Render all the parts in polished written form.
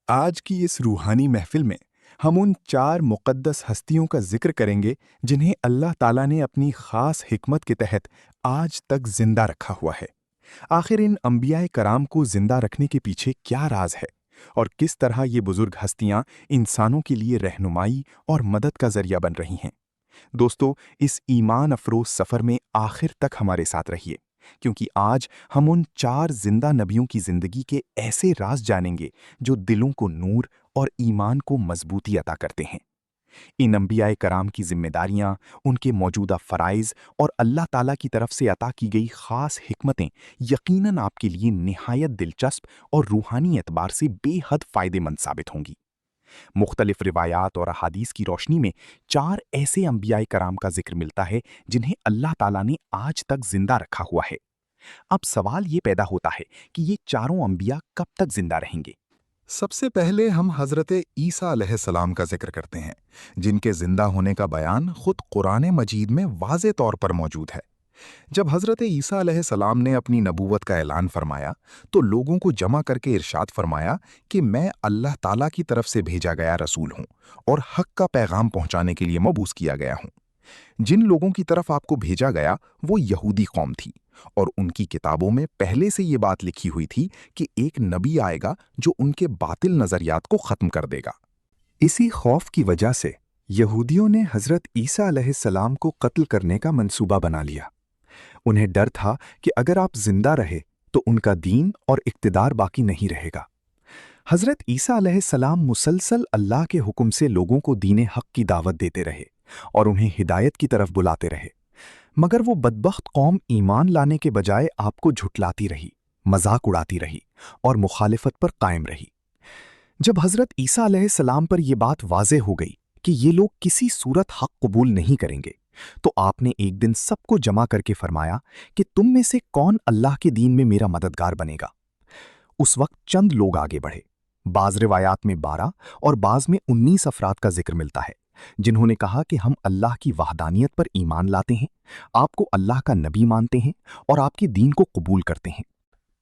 آج کی اس روحانی محفل میں ہم ان چار مقدس ہستیوں کا ذکر کریں گے جنہیں اللہ تعالیٰ نے اپنی خاص حکمت کے تحت آج تک زندہ رکھا ہوا ہے۔ آخر ان انبیاء کرام کو زندہ رکھنے کے پیچھے کیا راز ہے اور کس طرح یہ بزرگ ہستیاں انسانوں کے لیے رہنمائی اور مدد کا ذریعہ بن رہی ہیں؟ دوستو، اس ایمان افروز سفر میں آخر تک ہمارے ساتھ رہیے، کیونکہ آج ہم ان چار زندہ نبیوں کی زندگی کے ایسے راز جانیں گے جو دلوں کو نور اور ایمان کو مضبوطی عطا کرتے ہیں۔ ان انبیاء کرام کی ذمہ داریاں، ان کے موجودہ فرائض اور اللہ تعالیٰ کی طرف سے عطا کی گئی خاص حکمتیں یقیناً آپ کے لیے نہایت دلچسپ اور روحانی اعتبار سے بے حد فائدہ مند ثابت ہوں گی۔ مختلف روایات اور احادیث کی روشنی میں چار ایسے انبیاء کرام کا ذکر ملتا ہے جنہیں اللہ تعالیٰ نے آج تک زندہ رکھا ہوا ہے۔ اب سوال یہ پیدا ہوتا ہے کہ یہ چاروں انبیاء کب تک زندہ رہیں گے؟ سب سے پہلے ہم حضرت عیسیٰ علیہ السلام کا ذکر کرتے ہیں، جن کے زندہ ہونے کا بیان خود قرآن مجید میں واضح طور پر موجود ہے۔ جب حضرت عیسیٰ علیہ السلام نے اپنی نبوت کا اعلان فرمایا تو لوگوں کو جمع کر کے ارشاد فرمایا کہ میں اللہ تعالیٰ کی طرف سے بھیجا گیا رسول ہوں اور حق کا پیغام پہنچانے کے لیے مبعوث کیا گیا ہوں۔ جن لوگوں کی طرف آپ کو بھیجا گیا وہ یہودی قوم تھی، اور ان کی کتابوں میں پہلے سے یہ بات لکھی ہوئی تھی کہ ایک نبی آئے گا جو ان کے باطل نظریات کو ختم کر دے گا۔ اسی خوف کی وجہ سے یہودیوں نے حضرت عیسیٰ علیہ السلام کو قتل کرنے کا منصوبہ بنا لیا۔ انہیں ڈر تھا کہ اگر آپ زندہ رہے تو ان کا دین اور اقتدار باقی نہیں رہے گا۔ حضرت عیسیٰ علیہ السلام مسلسل اللہ کے حکم سے لوگوں کو دین حق کی دعوت دیتے رہے اور انہیں ہدایت کی طرف بلاتے رہے، مگر وہ بدبخت قوم ایمان لانے کے بجائے آپ کو جھٹلاتی رہی، مذاق اڑاتی رہی اور مخالفت پر قائم رہی۔ جب حضرت عیسیٰ علیہ السلام پر یہ بات واضح ہو گئی کہ یہ لوگ کسی صورت حق قبول نہیں کریں گے، تو آپ نے ایک دن سب کو جمع کر کے فرمایا کہ تم میں سے کون اللہ کے دین میں میرا مددگار بنے گا؟ اس وقت چند لوگ آگے بڑھے۔ بعض روایات میں 12 اور بعض میں 19 افراد کا ذکر ملتا ہے، جنہوں نے کہا کہ ہم اللہ کی وحدانیت پر ایمان لاتے ہیں، آپ کو اللہ کا نبی مانتے ہیں اور آپ کے دین کو قبول کرتے ہیں۔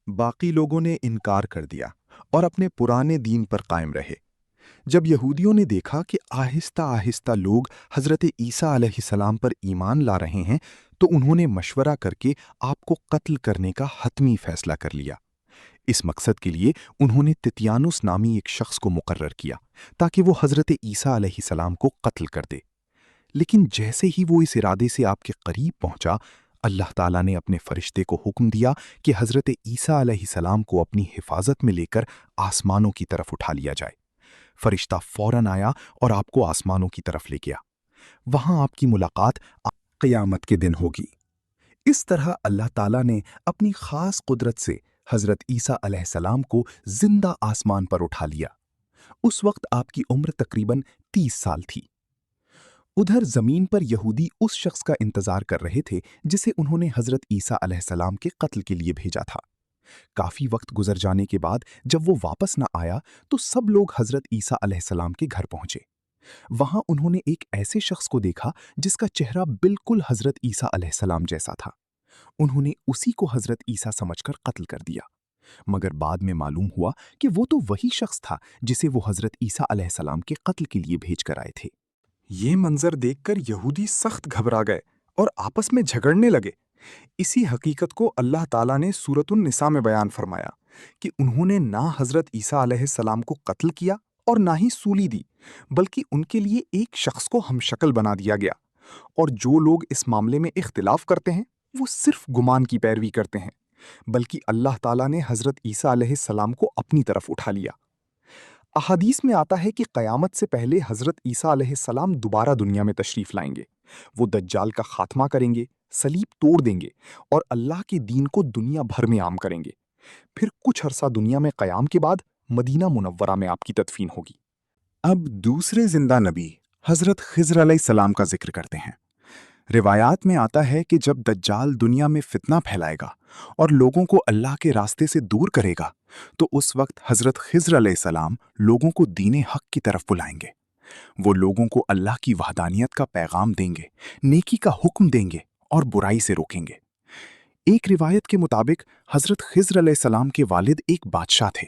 باقی لوگوں نے انکار کر دیا اور اپنے پرانے دین پر قائم رہے۔ جب یہودیوں نے دیکھا کہ آہستہ آہستہ لوگ حضرت عیسیٰ علیہ السلام پر ایمان لا رہے ہیں تو انہوں نے مشورہ کر کے آپ کو قتل کرنے کا حتمی فیصلہ کر لیا۔ اس مقصد کے لیے انہوں نے تتیانوس نامی ایک شخص کو مقرر کیا تاکہ وہ حضرت عیسیٰ علیہ السلام کو قتل کر دے۔ لیکن جیسے ہی وہ اس ارادے سے آپ کے قریب پہنچا، اللہ تعالیٰ نے اپنے فرشتے کو حکم دیا کہ حضرت عیسیٰ علیہ السلام کو اپنی حفاظت میں لے کر آسمانوں کی طرف اٹھا لیا جائے۔ فرشتہ فوراً آیا اور آپ کو آسمانوں کی طرف لے گیا۔ وہاں آپ کی ملاقات قیامت کے دن ہوگی۔ اس طرح اللہ تعالیٰ نے اپنی خاص قدرت سے حضرت عیسیٰ علیہ السلام کو زندہ آسمان پر اٹھا لیا۔ اس وقت آپ کی عمر تقریباً 30 سال تھی۔ ادھر زمین پر یہودی اس شخص کا انتظار کر رہے تھے جسے انہوں نے حضرت عیسیٰ علیہ السلام کے قتل کے لیے بھیجا تھا۔ کافی وقت گزر جانے کے بعد جب وہ واپس نہ آیا تو سب لوگ حضرت عیسیٰ علیہ السلام کے گھر پہنچے۔ وہاں انہوں نے ایک ایسے شخص کو دیکھا جس کا چہرہ بالکل حضرت عیسیٰ علیہ السلام جیسا تھا۔ انہوں نے اسی کو حضرت عیسیٰ سمجھ کر قتل کر دیا، مگر بعد میں معلوم ہوا کہ وہ تو وہی شخص تھا جسے وہ حضرت عیسیٰ علیہ السلام کے قتل کے لیے بھیج کر آئے تھے۔ یہ منظر دیکھ کر یہودی سخت گھبرا گئے اور آپس میں جھگڑنے لگے۔ اسی حقیقت کو اللہ تعالیٰ نے سورۃ النساء میں بیان فرمایا کہ انہوں نے نہ حضرت عیسیٰ علیہ السلام کو قتل کیا اور نہ ہی سولی دی، بلکہ ان کے لیے ایک شخص کو ہم شکل بنا دیا گیا، اور جو لوگ اس معاملے میں اختلاف کرتے ہیں وہ صرف گمان کی پیروی کرتے ہیں، بلکہ اللہ تعالیٰ نے حضرت عیسیٰ علیہ السلام کو اپنی طرف اٹھا لیا۔ احادیث میں آتا ہے کہ قیامت سے پہلے حضرت عیسیٰ علیہ السلام دوبارہ دنیا میں تشریف لائیں گے۔ وہ دجال کا خاتمہ کریں گے، صلیب توڑ دیں گے اور اللہ کے دین کو دنیا بھر میں عام کریں گے۔ پھر کچھ عرصہ دنیا میں قیام کے بعد مدینہ منورہ میں آپ کی تدفین ہوگی۔ اب دوسرے زندہ نبی حضرت خضر علیہ السلام کا ذکر کرتے ہیں۔ روایات میں آتا ہے کہ جب دجال دنیا میں فتنہ پھیلائے گا اور لوگوں کو اللہ کے راستے سے دور کرے گا تو اس وقت حضرت خضر علیہ السلام لوگوں کو دین حق کی طرف بلائیں گے۔ وہ لوگوں کو اللہ کی وحدانیت کا پیغام دیں گے، نیکی کا حکم دیں گے اور برائی سے روکیں گے۔ ایک روایت کے مطابق حضرت خضر علیہ السلام کے والد ایک بادشاہ تھے